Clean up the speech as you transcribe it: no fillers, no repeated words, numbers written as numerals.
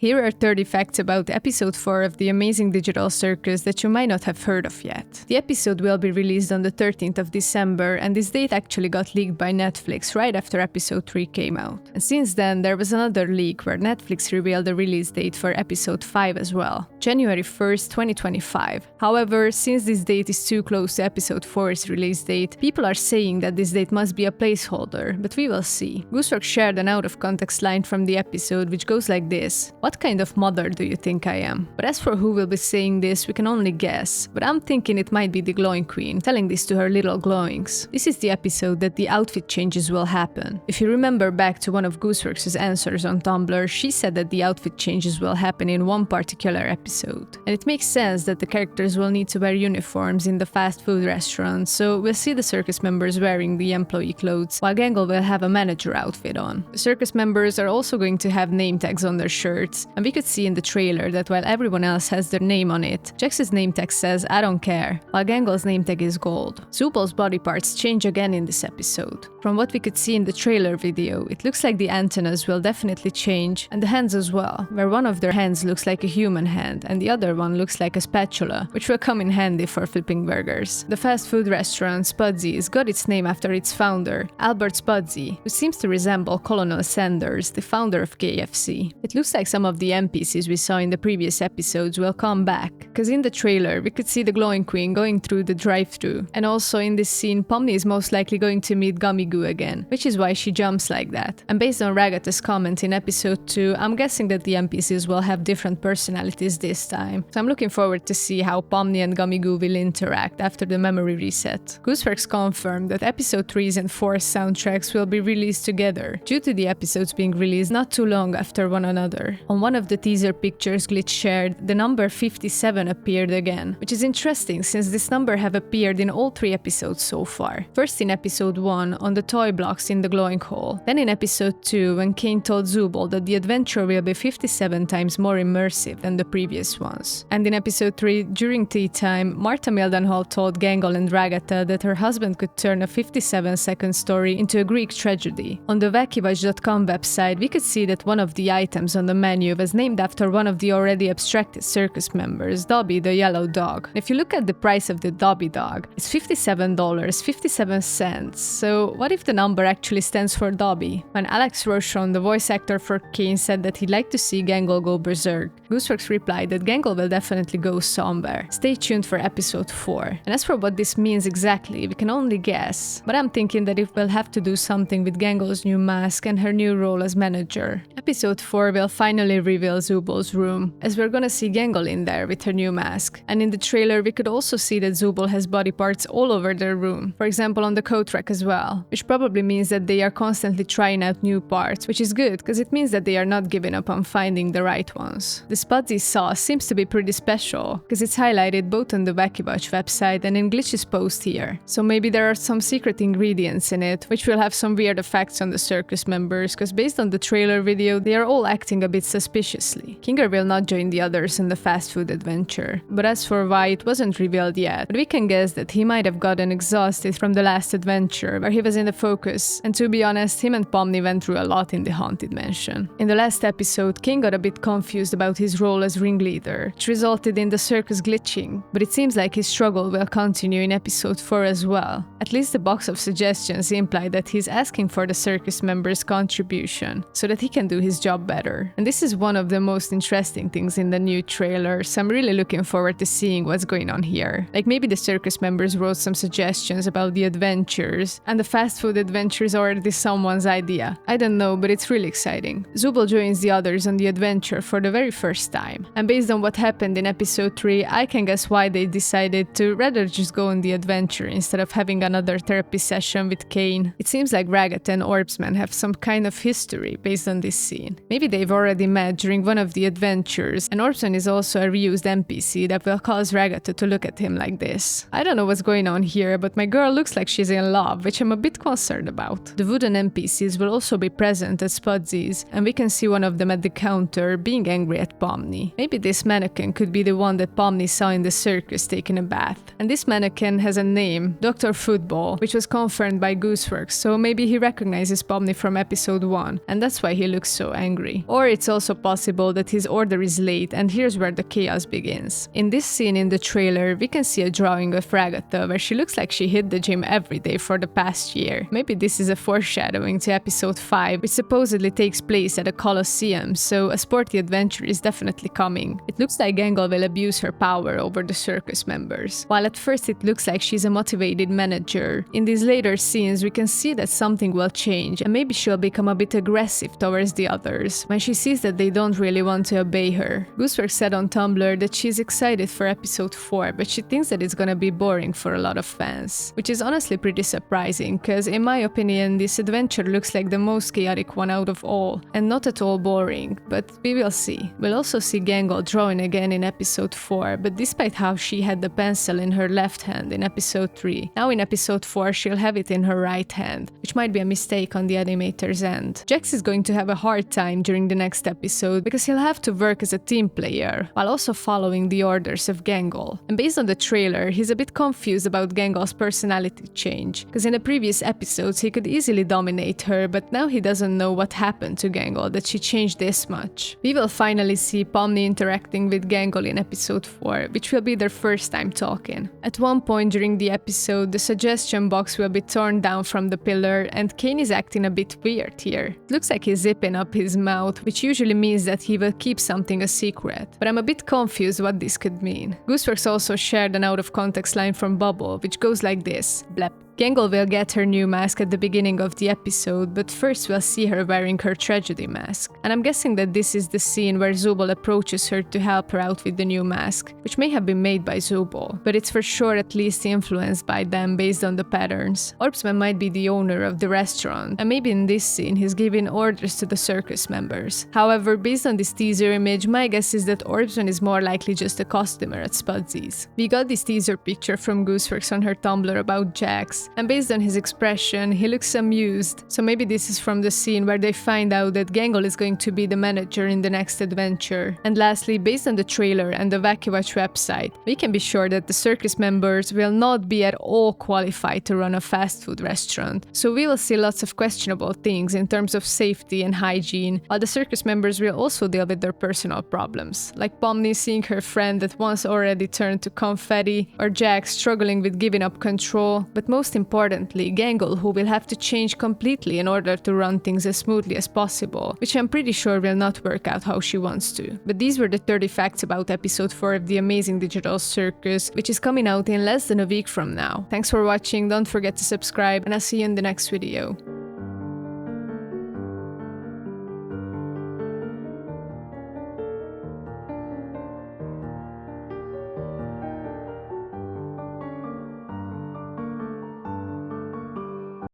Here are 30 facts about episode 4 of the amazing digital circus that you might not have heard of yet. The episode will be released on the 13th of December, and this date actually got leaked by Netflix right after episode 3 came out. And since then, there was another leak where Netflix revealed the release date for episode 5 as well, January 1st, 2025. However, since this date is too close to episode 4's release date, people are saying that this date must be a placeholder, but we will see. Gooseworks shared an out-of-context line from the episode which goes like this: "What kind of mother do you think I am?" But as for who will be saying this, we can only guess, but I'm thinking it might be the glowing queen, telling this to her little glowings. This is the episode that the outfit changes will happen. If you remember back to one of Gooseworks' answers on Tumblr, she said that the outfit changes will happen in one particular episode. And it makes sense that the characters will need to wear uniforms in the fast food restaurant, so we'll see the circus members wearing the employee clothes, while Gangle will have a manager outfit on. The circus members are also going to have name tags on their shirts, and we could see in the trailer that while everyone else has their name on it, Jax's name tag says "I don't care", while Gangle's name tag is gold. Zubal's body parts change again in this episode. From what we could see in the trailer video, it looks like the antennas will definitely change, and the hands as well, where one of their hands looks like a human hand and the other one looks like a spatula, which will come in handy for flipping burgers. The fast food restaurant Spudsy's got its name after its founder, Albert Spudsy, who seems to resemble Colonel Sanders, the founder of KFC. It looks like some of the NPCs we saw in the previous episodes will come back, because in the trailer we could see the glowing queen going through the drive-thru, and also in this scene Pomni is most likely going to meet Gummy Goo again, which is why she jumps like that. And based on Ragata's comment in episode 2, I'm guessing that the NPCs will have different personalities this time, so I'm looking forward to see how Pomni and Gummy Goo will interact after the memory reset. Gooseworks confirmed that episode 3's and 4's soundtracks will be released together, due to the episodes being released not too long after one another. On one of the teaser pictures Glitch shared, the number 57 appeared again, which is interesting since this number have appeared in all 3 episodes so far. First in episode 1 on the toy blocks in the glowing hall, then in episode 2 when Kane told Zubal that the adventure will be 57 times more immersive than the previous ones. And in episode 3, during tea time, Martha Mildenhall told Gangle and Ragata that her husband could turn a 57-second story into a Greek tragedy. On the wackywatch.com website, we could see that one of the items on the menu was named after one of the already abstracted circus members, Dobby the yellow dog. If you look at the price of the Dobby dog, it's $57.57. So what if the number actually stands for Dobby? When Alex Rochon, the voice actor for Kane, said that he'd like to see Gangle go berserk, Gooseworks replied that Gangle will definitely go somewhere. Stay tuned for episode 4. And as for what this means exactly, we can only guess, but I'm thinking that it will have to do something with Gangle's new mask and her new role as manager. Episode 4 will finally reveal Zubal's room, as we're gonna see Gangle in there with her new mask. And in the trailer we could also see that Zubal has body parts all over their room, for example on the coat rack as well, which probably means that they are constantly trying out new parts, which is good because it means that they are not giving up on finding the right ones. The Spudsy sauce seems to be pretty special, because it's highlighted both on the Wacky Watch website and in Glitch's post here, so maybe there are some secret ingredients in it, which will have some weird effects on the circus members, because based on the trailer video, they are all acting a bit suspiciously. Kinger will not join the others in the fast food adventure, but as for why, it wasn't revealed yet, but we can guess that he might have gotten exhausted from the last adventure, where he was in the focus, and to be honest, him and Pomni went through a lot in the Haunted Mansion. In the last episode, King got a bit confused about his role as ringleader, which resulted in the circus glitching, but it seems like his struggle will continue in episode 4 as well. At least the box of suggestions imply that he's asking for the circus members' contribution, so that he can do his job better. And this is one of the most interesting things in the new trailer, so I'm really looking forward to seeing what's going on here. Like maybe the circus members wrote some suggestions about the adventures, and the fast food adventure is already someone's idea. I don't know, but it's really exciting. Zubal joins the others on the adventure for the very first time, and based on what happened in episode 3, I can guess why they decided to rather just go on the adventure instead of having another therapy session with Kane. It seems like Ragata and Orbsman have some kind of history based on this scene. Maybe they've already met during one of the adventures, and Orbsman is also a reused NPC that will cause Ragata to look at him like this. I don't know what's going on here, but my girl looks like she's in love, which I'm a bit concerned about. The wooden NPCs will also be present at Spudsy's, and we can see one of them at the counter being angry at Pomni. Maybe this mannequin could be the one that Pomni saw in the circus taking a bath. And this mannequin has a name, Dr. Football, which was confirmed by Gooseworks, so maybe he recognizes Pomni from episode 1, and that's why he looks so angry. Or it's also also possible that his order is late, and here's where the chaos begins. In this scene in the trailer, we can see a drawing of Ragatha where she looks like she hit the gym every day for the past year. Maybe this is a foreshadowing to episode 5, which supposedly takes place at a coliseum, so a sporty adventure is definitely coming. It looks like Gangle will abuse her power over the circus members. While at first it looks like she's a motivated manager, in these later scenes we can see that something will change and maybe she'll become a bit aggressive towards the others when she sees that they don't really want to obey her. Gooseworks said on Tumblr that she's excited for episode 4, but she thinks that it's gonna be boring for a lot of fans, which is honestly pretty surprising, cause in my opinion this adventure looks like the most chaotic one out of all, and not at all boring, but we will see. We'll also see Gangle drawing again in episode 4, but despite how she had the pencil in her left hand in episode 3, now in episode 4 she'll have it in her right hand, which might be a mistake on the animator's end. Jax is going to have a hard time during the next episode because he'll have to work as a team player, while also following the orders of Gangle. And based on the trailer, he's a bit confused about Gangle's personality change, because in the previous episodes he could easily dominate her, but now he doesn't know what happened to Gangle that she changed this much. We will finally see Pomni interacting with Gangle in episode 4, which will be their first time talking. At one point during the episode, the suggestion box will be torn down from the pillar, and Kane is acting a bit weird here. It looks like he's zipping up his mouth, which usually means that he will keep something a secret, but I'm a bit confused what this could mean. Gooseworks also shared an out-of-context line from Bubble, which goes like this: blep. Gangle will get her new mask at the beginning of the episode, but first we'll see her wearing her tragedy mask. And I'm guessing that this is the scene where Zubal approaches her to help her out with the new mask, which may have been made by Zubal, but it's for sure at least influenced by them based on the patterns. Orbsman might be the owner of the restaurant, and maybe in this scene he's giving orders to the circus members. However, based on this teaser image, my guess is that Orbsman is more likely just a customer at Spudsy's. We got this teaser picture from Gooseworks on her Tumblr about Jax, and based on his expression, he looks amused, so maybe this is from the scene where they find out that Gangle is going to be the manager in the next adventure. And lastly, based on the trailer and the VacuWatch website, we can be sure that the circus members will not be at all qualified to run a fast food restaurant, so we will see lots of questionable things in terms of safety and hygiene, while the circus members will also deal with their personal problems, like Pomni seeing her friend that once already turned to confetti, or Jax struggling with giving up control, but most importantly, Gangle, who will have to change completely in order to run things as smoothly as possible, which I'm pretty sure will not work out how she wants to. But these were the 30 facts about episode 4 of The Amazing Digital Circus, which is coming out in less than a week from now. Thanks for watching, don't forget to subscribe, and I'll see you in the next video.